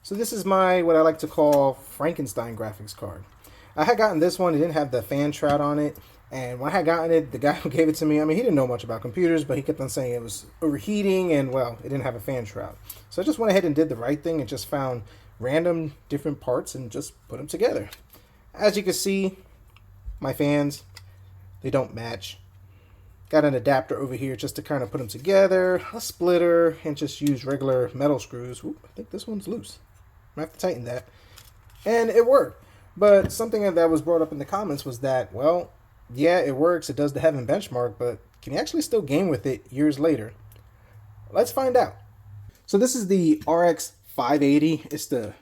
So this is my, what I like to call, Frankenstein graphics card. I had gotten this one, it didn't have the fan shroud on it, and when I had gotten it, the guy who gave it to me, I mean, he didn't know much about computers, but he kept on saying it was overheating, and well, it didn't have a fan shroud. So I just went ahead and did the right thing and just found random different parts and just put them together. As you can see, my fans, they don't match. Got an adapter over here just to kind of put them together, a splitter, and just use regular metal screws. Ooh, I think this one's loose. I have to tighten that. And it worked. But something that was brought up in the comments was that, well, yeah, it works. It does the heaven benchmark, but can you actually still game with it years later? Let's find out. So this is the RX 580. It's the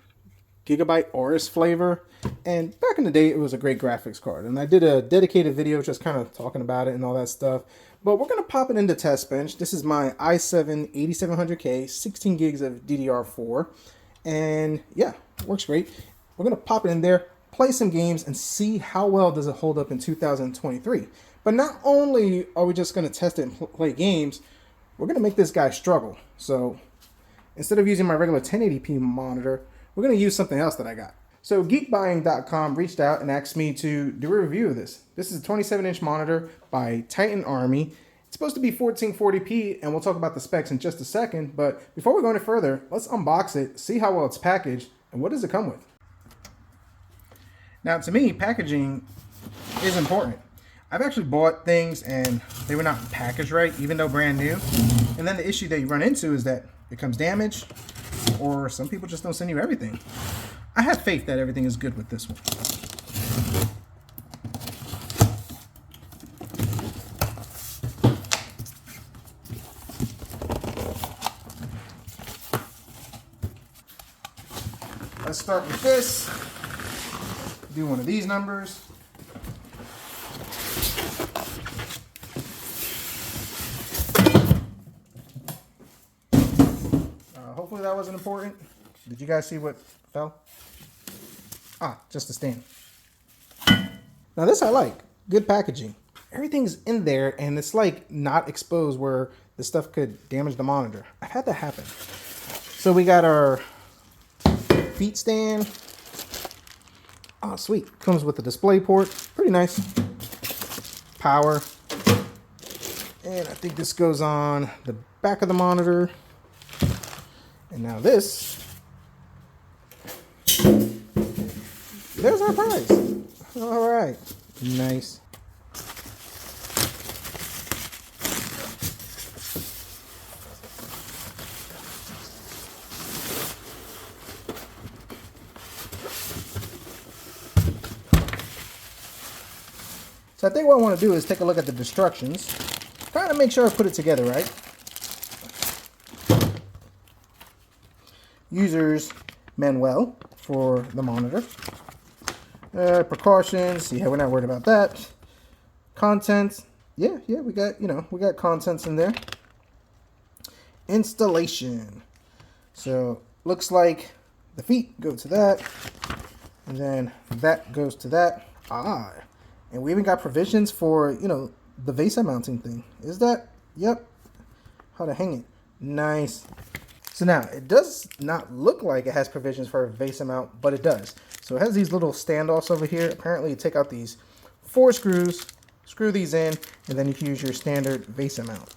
Gigabyte Aorus flavor. And back in the day, it was a great graphics card. And I did a dedicated video just kind of talking about it and all that stuff. But we're going to pop it into test bench. This is my i7 8700K, 16 gigs of DDR4. And yeah, works great. We're going to pop it in there, play some games, and see how well does it hold up in 2023. But not only are we just going to test it and play games, we're going to make this guy struggle. So instead of using my regular 1080p monitor, we're going to use something else that I got. So geekbuying.com reached out and asked me to do a review of this. This is a 27-inch monitor by Titan Army. It's supposed to be 1440p, and we'll talk about the specs in just a second. But before we go any further, let's unbox it, see how well it's packaged, and what does it come with. Now, to me, packaging is important. I've actually bought things and they were not packaged right, even though brand new. And then the issue that you run into is that it comes damaged, or some people just don't send you everything. I have faith that everything is good with this one. Let's start with this. Do one of these numbers. Hopefully that wasn't important. Did you guys see what fell? Ah, just a stand. Now this I like. Good packaging. Everything's in there and it's like not exposed where the stuff could damage the monitor. I've had that happen. So we got our feet stand. Oh, sweet. Comes with a display port. Pretty nice. Power. And I think this goes on the back of the monitor. And now this. There's our prize. All right. Nice. So I think what I want to do is take a look at the instructions, kind of make sure I put it together right. User's manual for the monitor. Precautions. Yeah, we're not worried about that. Contents. Yeah, we got, we got contents in there. Installation. So looks like the feet go to that, and then that goes to that. Ah. And we even got provisions for, the VESA mounting thing. Is that? Yep. How to hang it. Nice. So now, it does not look like it has provisions for a VESA mount, but it does. So it has these little standoffs over here. Apparently, you take out these 4 screws, screw these in, and then you can use your standard VESA mount.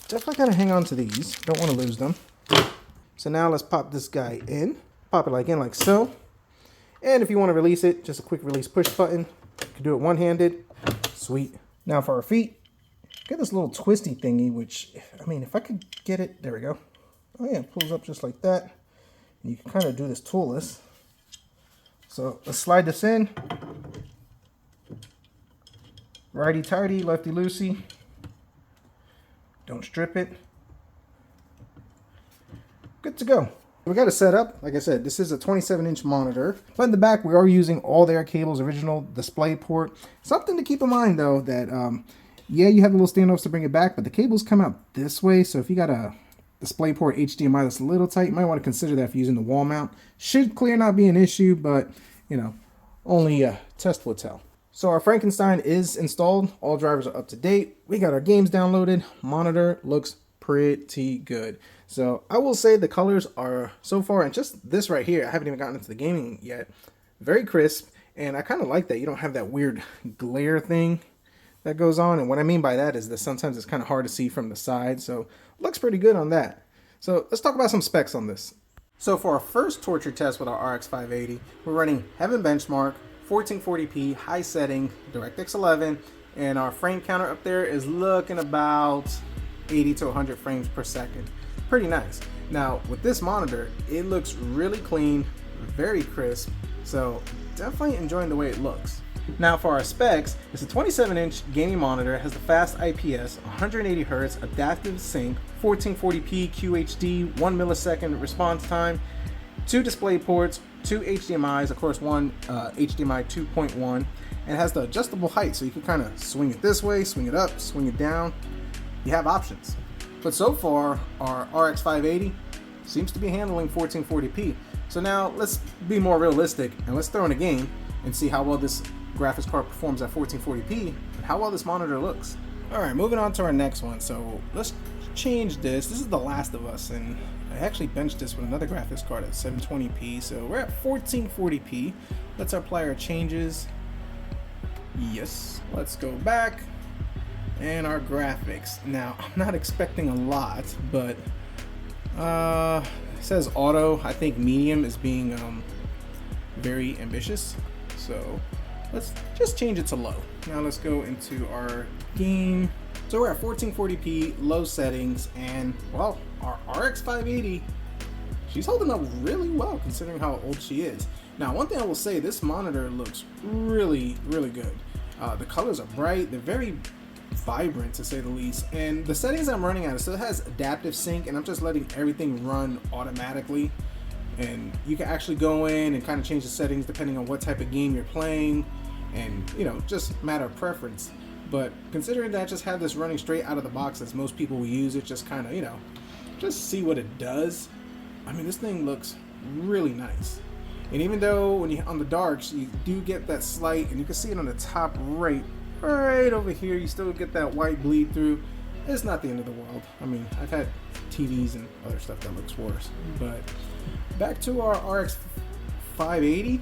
Definitely got to hang on to these. Don't want to lose them. So now let's pop this guy in. Pop it in like so. And if you want to release it, just a quick release push button. You can do it one-handed. Sweet. Now for our feet, get this little twisty thingy, which, if I could get it, there we go. Oh yeah, it pulls up just like that. And you can kind of do this toolless. So let's slide this in. Righty-tighty, lefty-loosey. Don't strip it. Good to go. We got it set up. Like I said, this is a 27-inch monitor. But in the back, we are using all their cables, original display port. Something to keep in mind, though, that, yeah, you have the little standoffs to bring it back, but the cables come out this way. So if you got a display port HDMI that's a little tight, you might want to consider that for using the wall mount. Should clear not be an issue, but, only test will tell. So our Frankenstein is installed. All drivers are up to date. We got our games downloaded. Monitor looks pretty good. So I will say the colors are so far, and just this right here, I haven't even gotten into the gaming yet, very crisp. And I kind of like that you don't have that weird glare thing that goes on. And what I mean by that is that sometimes it's kind of hard to see from the side. So looks pretty good on that. So let's talk about some specs on this. So for our first torture test with our RX 580, we're running Heaven Benchmark, 1440p, high setting, DirectX 11, and our frame counter up there is looking about 80 to 100 frames per second. Pretty nice. Now with this monitor, it looks really clean, very crisp, so definitely enjoying the way it looks. Now for our specs, it's a 27-inch gaming monitor, has the fast IPS, 180Hz, adaptive sync, 1440p QHD, 1 millisecond response time, 2 display ports, 2 HDMIs, of course one HDMI 2.1, and has the adjustable height, so you can kind of swing it this way, swing it up, swing it down. You have options. But so far, our RX 580 seems to be handling 1440p. So now let's be more realistic and let's throw in a game and see how well this graphics card performs at 1440p and how well this monitor looks. Alright, moving on to our next one. So let's change this. This is The Last of Us, and I actually benched this with another graphics card at 720p. So we're at 1440p. Let's apply our changes. Yes, let's go back. And our graphics. Now, I'm not expecting a lot, but it says auto. I think medium is being very ambitious. So let's just change it to low. Now let's go into our game. So we're at 1440p, low settings, and well, our RX 580, she's holding up really well considering how old she is. Now, one thing I will say, this monitor looks really, really good. The colors are bright, they're very vibrant to say the least, and the settings I'm running at, it still has adaptive sync, and I'm just letting everything run automatically. And you can actually go in and kind of change the settings depending on what type of game you're playing, and you know, just matter of preference. But considering that I just have this running straight out of the box as most people will use it, just kind of, you know, just see what it does. I mean, this thing looks really nice. And even though when you on the darks, you do get that slight, and you can see it on the top right over here, you still get that white bleed through. It's not the end of the world. I mean, I've had TVs and other stuff that looks worse. But back to our RX 580.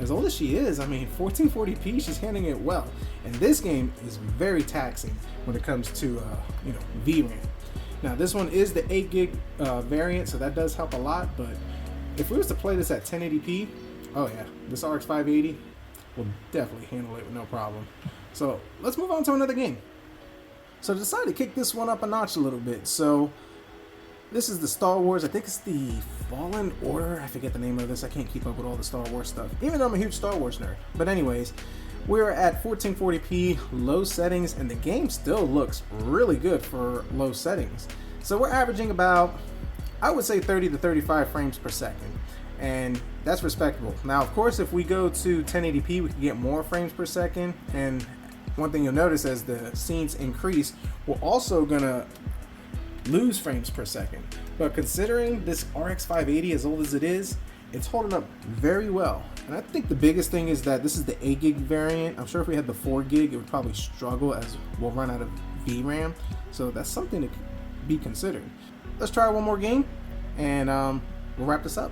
As old as she is, I mean, 1440p, she's handling it well. And this game is very taxing when it comes to, you know, VRAM. Now, this one is the 8 gig variant, so that does help a lot. But if we was to play this at 1080p, oh yeah, this RX 580 will definitely handle it with no problem. So let's move on to another game. So I decided to kick this one up a notch a little bit. So this is the Star Wars, I think it's the Fallen Order. I forget the name of this. I can't keep up with all the Star Wars stuff, even though I'm a huge Star Wars nerd. But anyways, we're at 1440p, low settings, and the game still looks really good for low settings. So we're averaging about, I would say 30 to 35 frames per second. And that's respectable. Now, of course, if we go to 1080p, we can get more frames per second. And one thing you'll notice as the scenes increase, we're also gonna lose frames per second. But considering this RX 580, as old as it is, it's holding up very well. And I think the biggest thing is that this is the 8 gig variant. I'm sure if we had the 4 gig, it would probably struggle as we'll run out of VRAM. So that's something to be considered. Let's try one more game, and we'll wrap this up.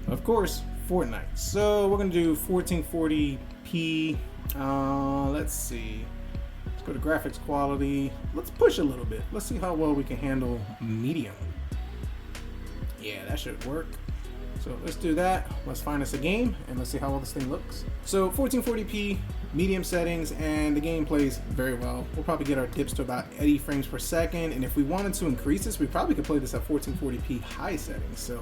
Of course, Fortnite. So we're gonna do 1440p. Let's see. Let's go to graphics quality. Let's push a little bit. Let's see how well we can handle medium. Yeah, that should work. So let's do that. Let's find us a game and let's see how well this thing looks. So 1440p, medium settings, and the game plays very well. We'll probably get our dips to about 80 frames per second. And if we wanted to increase this, we probably could play this at 1440p high settings. So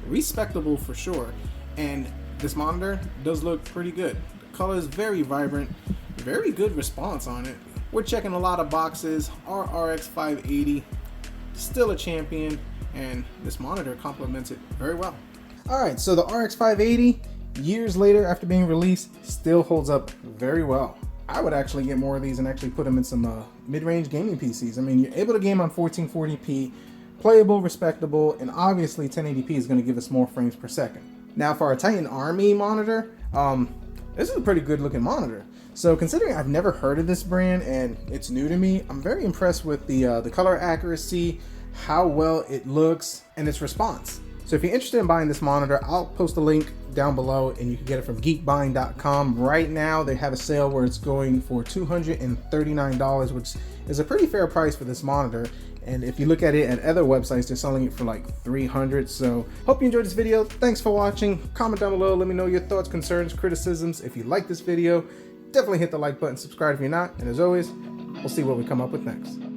respectable for sure. And this monitor does look pretty good. The color is very vibrant, very good response on it. We're checking a lot of boxes. Our RX 580, still a champion, and this monitor complements it very well. Alright, so the RX 580, years later after being released, still holds up very well. I would actually get more of these and actually put them in some mid-range gaming PCs. I mean, you're able to game on 1440p, playable, respectable, and obviously 1080p is going to give us more frames per second. Now for our Titan Army monitor, this is a pretty good looking monitor. So considering I've never heard of this brand and it's new to me, I'm very impressed with the color accuracy, how well it looks, and its response. So if you're interested in buying this monitor, I'll post a link down below and you can get it from geekbuying.com. Right now they have a sale where it's going for $239, which is a pretty fair price for this monitor. And if you look at it at other websites, they're selling it for like $300. So hope you enjoyed this video. Thanks for watching. Comment down below. Let me know your thoughts, concerns, criticisms. If you like this video, definitely hit the like button, subscribe if you're not. And as always, we'll see what we come up with next.